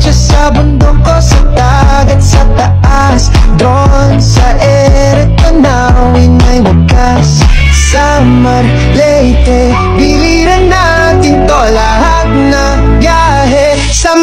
siya sa bundok o sa dagat, sa taas, drone sa ere, tanawin ay wagas. Samar, Leyte, biliran natin to lahat na biyahe. Sa